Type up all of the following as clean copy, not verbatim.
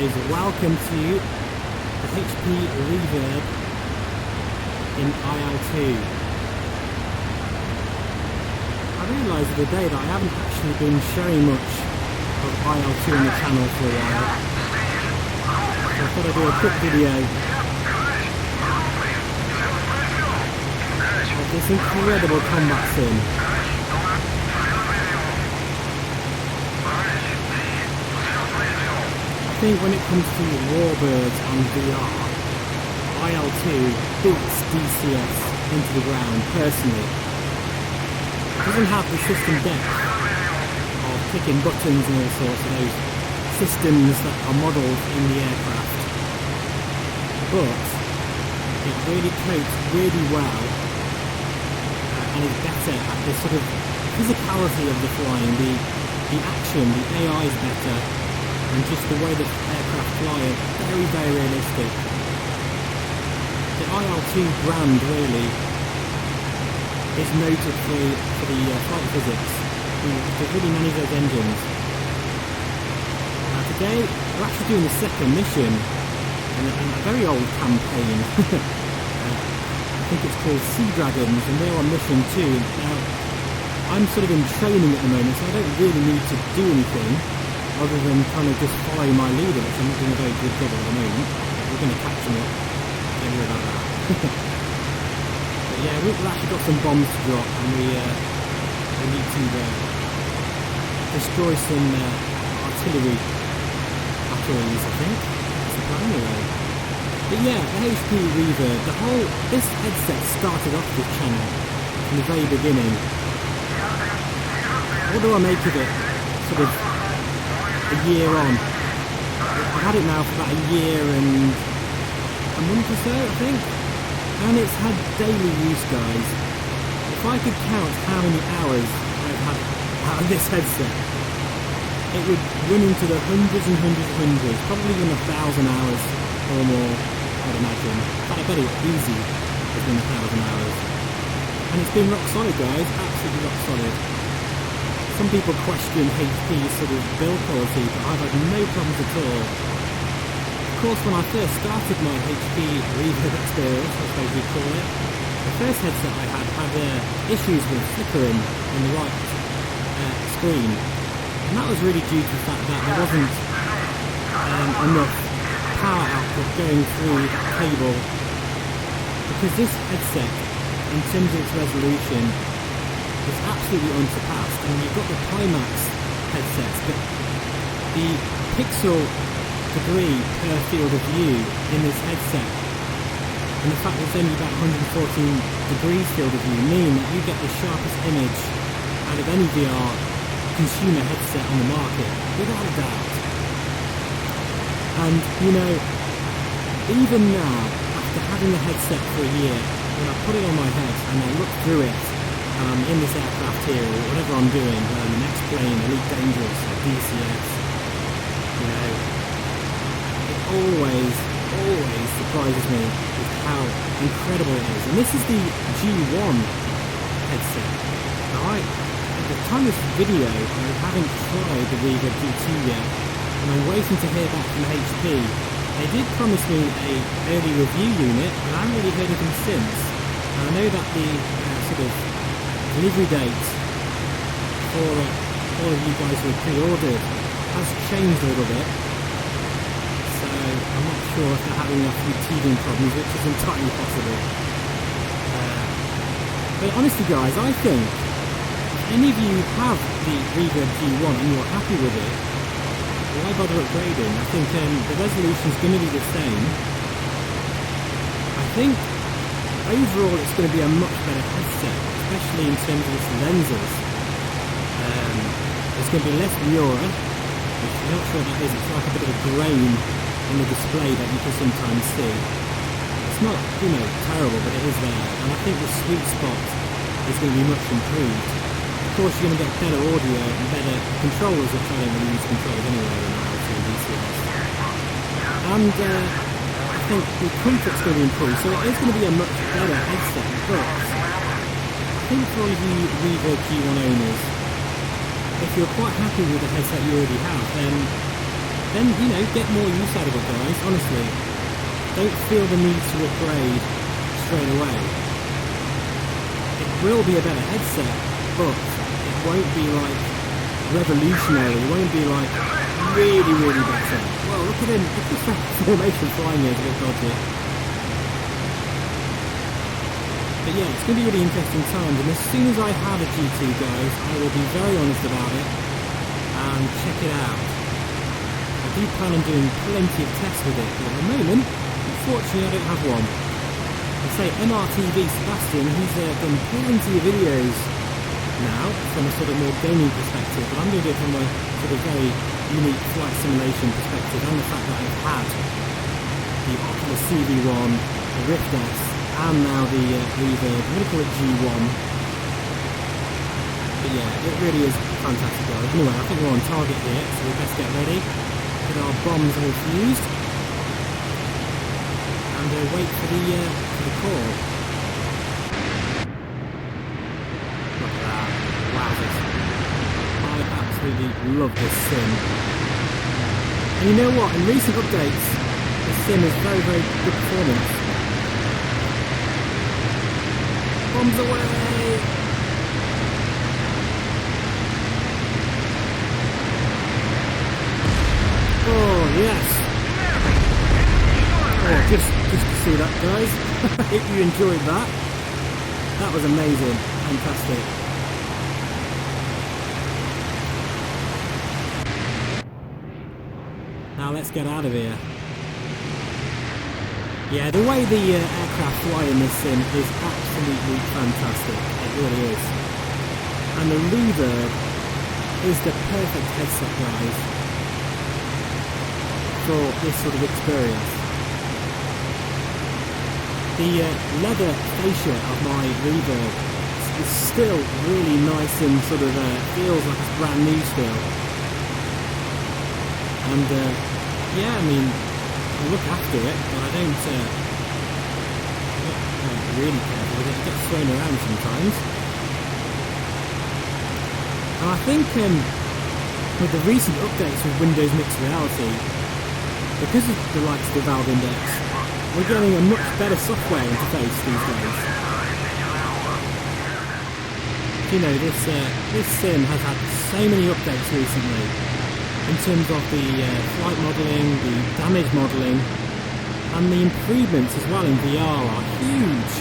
guys, welcome to the HP Reverb in IL-2. I realised the other day that I haven't actually been showing much of IL-2 on the channel for a while, so I thought I'd do a quick video of this incredible combat sim. I think when it comes to warbirds and VR, IL-2 beats DCS into the ground personally. It doesn't have the system depth of clicking buttons and all sorts of those systems that are modelled in the aircraft, but it really copes really well and is better at the sort of physicality of the flying, the action, the AI is better. And just the way the aircraft fly are very, very realistic. The IL-2 brand really is noted for the flight physics. They really manage those engines. Today we're actually doing the second mission in a very old campaign. I think it's called Sea Dragons, and we're on mission 2. Now I'm sort of in training at the moment, so I don't really need to do anything other than kind of just follow my leader, which I'm not doing a very good job at the moment. We're going to catch him up. Don't worry about that. But yeah, we've actually got some bombs to drop, and we need to destroy some artillery batteries, I think. That's the plan anyway. But yeah, the HP Reverb, this headset started off this channel from the very beginning. What do I make of it? Sort of a year on. I've had it now for about a year and a month or so, I think, and it's had daily use, guys. If I could count how many hours I've had out of this headset, it would run into the hundreds and hundreds, probably even 1,000 hours or more, I'd imagine. But I bet it's easy has been 1,000 hours. And it's been rock solid, guys, absolutely rock solid. Some people question HP's sort of build quality, but I've had no problems at all. Of course, when I first started my HP Reverb experience, I suppose you'd call it, the first headset I had issues with flickering in the right screen. And that was really due to the fact that there wasn't enough power output going through the cable. Because this headset, in terms of its resolution, is absolutely unsurpassed. I mean, you've got the Pimax headsets, but the pixel degree per field of view in this headset, and the fact that it's only about 114 degrees field of view, mean that you get the sharpest image out of any VR consumer headset on the market, without a doubt. And, you know, even now, after having the headset for a year, when I put it on my head and I look through it, in this aircraft here, or whatever I'm doing, the next plane, Elite Dangerous, or DCS, you know, it always surprises me with how incredible it is. And this is the G1 headset. Now, at the time of this video, I haven't tried the Reverb G2 yet, and I'm waiting to hear back from HP. They did promise me a early review unit, but I haven't really heard anything since. And I know that the sort of delivery date for all of you guys who have pre-ordered has changed a little bit, so I'm not sure if they're having a few teething problems, which is entirely possible. But honestly, guys, I think if any of you have the Reverb G1 and you're happy with it, why bother upgrading? I think the resolution is going to be the same. I think overall it's going to be a much better headset, especially in terms of its lenses. It's going to be less Miura, which I'm not sure what that is. It's like a bit of a grain in the display that you can sometimes see. It's not, you know, terrible, but it is there. And I think the sweet spot is going to be much improved. Of course, you're going to get better audio and better controllers, which I don't really use controllers anyway in IL-2 and DCS. And I think the comfort's going to be improved, so it is going to be a much better headset, but I think for all of you Reverb G1 owners, if you're quite happy with the headset you already have, then then, you know, get more use out of it, guys, honestly. Don't feel the need to upgrade straight away. It will be a better headset, but it won't be like revolutionary. It won't be like really, really better. Well, look at him. Look at his formation flying here. It's a bit dodgy. But yeah, it's going to be really interesting times. And as soon as I have a G2, guys, I will be very honest about it and check it out. I do plan on doing plenty of tests with it, but at the moment, unfortunately, I don't have one. I say MRTV Sebastian, he's done plenty of videos now from a sort of more gaming perspective, but I'm doing it from a sort of very unique flight simulation perspective, and the fact that I've had the Oculus CV1, the Rift S, and now the Reverb, I'm going to call it G1. But yeah, it really is fantastic, guys. Anyway, I think we're on target here, so we best get ready, get our bombs all fused, and wait for the call. Look at that. Wowzers. I absolutely love this sim. And you know what? In recent updates, this sim is very, very good performance. Bombs away! Oh, yes! Oh, just to see that, guys. I hope you enjoyed that. That was amazing. Fantastic. Now let's get out of here. Yeah, the way the aircraft fly in this sim is absolutely fantastic. It really is. And the Reverb is the perfect headset, guys, for this sort of experience. The leather fascia of my Reverb is still really nice and sort of feels like it's brand new still. And yeah, I mean, I look after it, but I don't really careful with it. It gets thrown around sometimes. And I think with the recent updates with Windows Mixed Reality, because of the likes of the Valve Index, we're getting a much better software interface these days. You know, this sim has had so many updates recently in terms of the flight modelling, the damage modelling, and the improvements as well in VR are huge.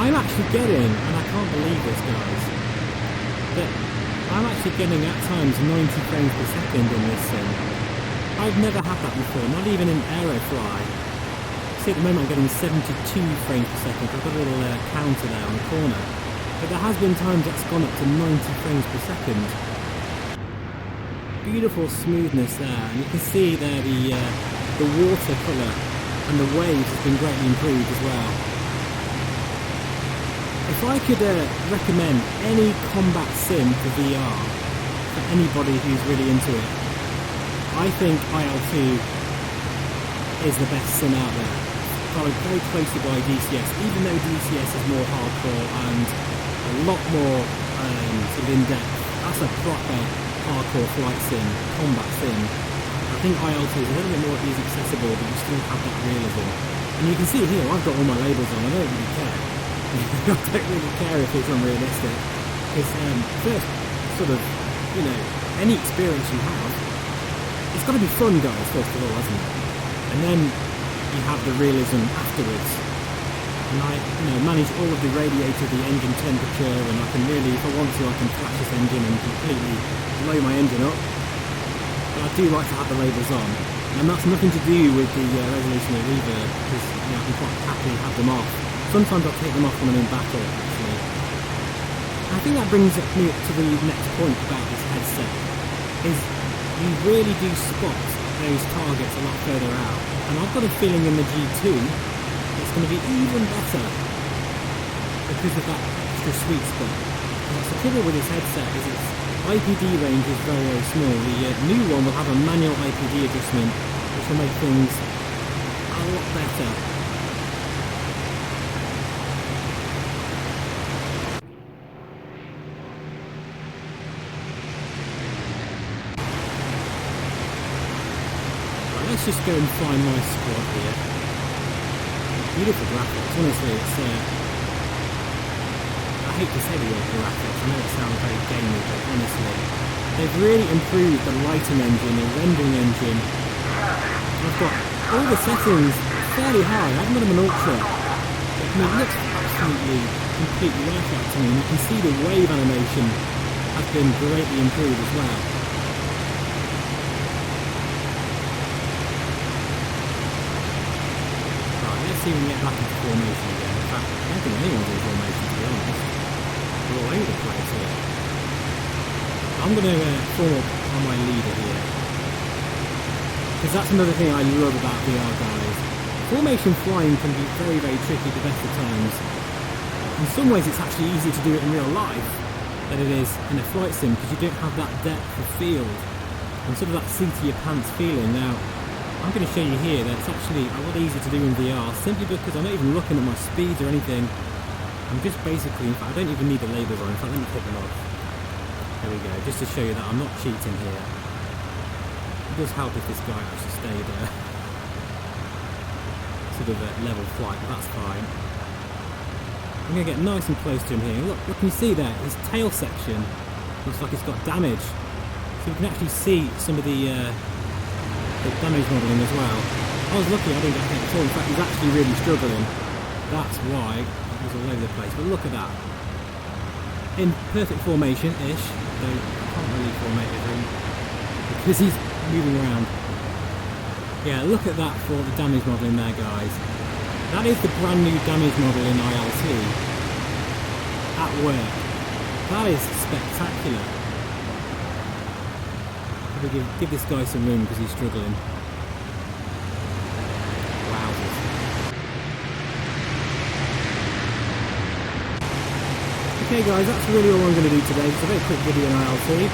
I'm actually getting, and I can't believe this, guys, that I'm actually getting at times 90 frames per second in this sim. I've never had that before, not even in Aerofly. See, at the moment I'm getting 72 frames per second. I've got a little counter there on the corner. But there has been times that's gone up to 90 frames per second. Beautiful smoothness there, and you can see there the water colour and the waves has been greatly improved as well. If I could recommend any combat sim for VR for anybody who's really into it, I think IL-2 is the best sim out there, followed very closely by DCS, even though DCS is more hardcore and a lot more sort of in-depth. That's a proper hardcore flight sim, combat sim. I think IL-2 is a little bit more easy accessible, but you still have that realism. And you can see here, I've got all my labels on, I don't really care. I don't really care if it's unrealistic. Because first, sort of, you know, any experience you have, it's got to be fun, guys, first of all, hasn't it? And then you have the realism afterwards. And I, you know, manage all of the radiator, the engine temperature, and I can really, if I want to, I can flash this engine and completely blow my engine up. But I do like to have the labels on. And that's nothing to do with the resolution of Reverb, because you know, I can quite happily have them off. Sometimes I'll take them off when I'm in battle, actually. I think that brings me up to the next point about this headset, is you really do spot those targets a lot further out. And I've got a feeling in the G2 it's going to be even better because of that extra sweet spot. What's the trouble with this headset is its IPD range is very, very small. The new one will have a manual IPD adjustment, which will make things a lot better. Let's just go and find my squad here. Beautiful graphics, honestly. It's I hate to say the word graphics, I know it sounds very gamey, but honestly, they've really improved the lighting engine, the rendering engine. I've got all the settings fairly high. I haven't got them on ultra. It looks absolutely completely right out to me. And you can see the wave animation has been greatly improved as well. Right, let's see if we can get back into formation again. In fact, I don't think anyone's in formation, to be honest. We're all over the place here. I'm going to form up on my leader here, because that's another thing I love about VR, guys. Formation flying can be very, very tricky at the best of times. In some ways it's actually easier to do it in real life than it is in a flight sim, because you don't have that depth of field and sort of that seat of your pants feeling. Now, I'm going to show you here that it's actually a lot easier to do in VR, simply because I'm not even looking at my speeds or anything. I'm just basically, in fact I don't even need the labels on. In fact, let me take them off. There we go, just to show you that I'm not cheating here. It does help if this guy actually stayed sort of a level flight, but that's fine. I'm going to get nice and close to him here. Look, what can you see there? His tail section looks like it's got damage. So you can actually see some of the damage modelling as well. I was lucky I didn't get hit at all. In fact, he's actually really struggling. That's why he was all over the place. But look at that. In perfect formation-ish, though I can't really formate with him because he's moving around. Yeah, look at that for the damage modelling there, guys. That is the brand new damage model in IL-2 at work. That is spectacular. Probably give this guy some room because he's struggling. Wowzers. Okay guys, that's really all I'm going to do today. It's a very quick video on IL-2.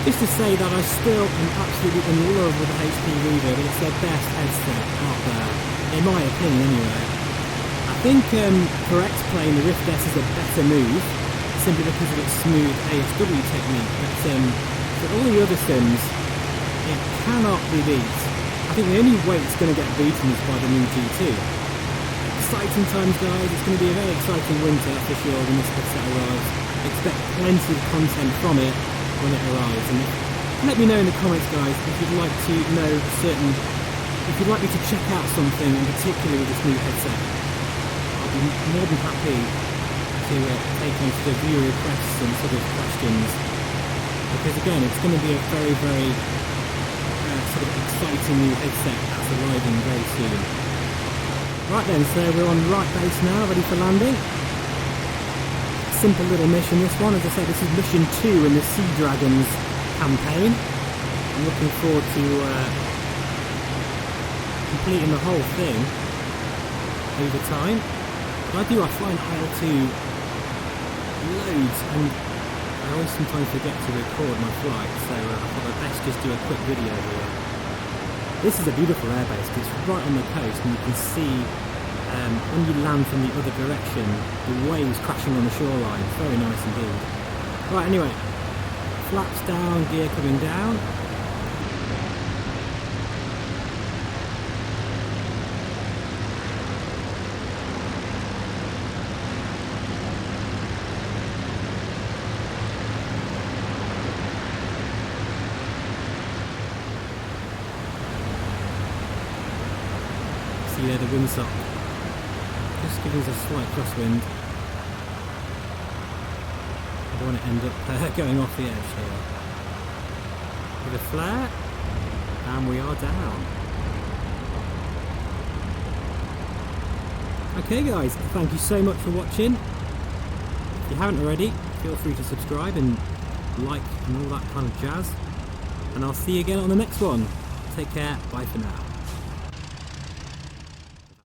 Just to say that I still am absolutely in love with the HP Reverb. It's their best headset out there, in my opinion anyway. I think for X-Plane the Rift S is a better move, simply because of its smooth ASW technique, but for all the other sims, it cannot be beat. I think the only way it's going to get beaten is by the new G2. Exciting times guys, it's going to be a very exciting winter for sure when this headset arrives. Expect plenty of content from it when it arrives, and let me know in the comments guys if you'd like to know if you'd like me to check out something in particular with this new headset. I'll be more than happy to take on sort of viewer requests and sort of questions, because again it's going to be a very, very sort of exciting new headset that's arriving very soon. Right then, so we're on right base now, ready for landing. Simple little mission this one. As I said, this is mission 2 in the Sea Dragons campaign. I'm looking forward to completing the whole thing over time. But I find IL-2 loads, and I always sometimes forget to record my flight, so I thought I'd best just do a quick video here. This is a beautiful airbase because it's right on the coast, and you can see when you land from the other direction, the waves crashing on the shoreline. It's very nice indeed. Right, anyway, flaps down, gear coming down. See there, the windsock just giving us a slight crosswind. I don't want to end up going off the edge here. With a flare, and we are down. Okay guys, thank you so much for watching. If you haven't already, feel free to subscribe and like and all that kind of jazz. And I'll see you again on the next one. Take care, bye for now.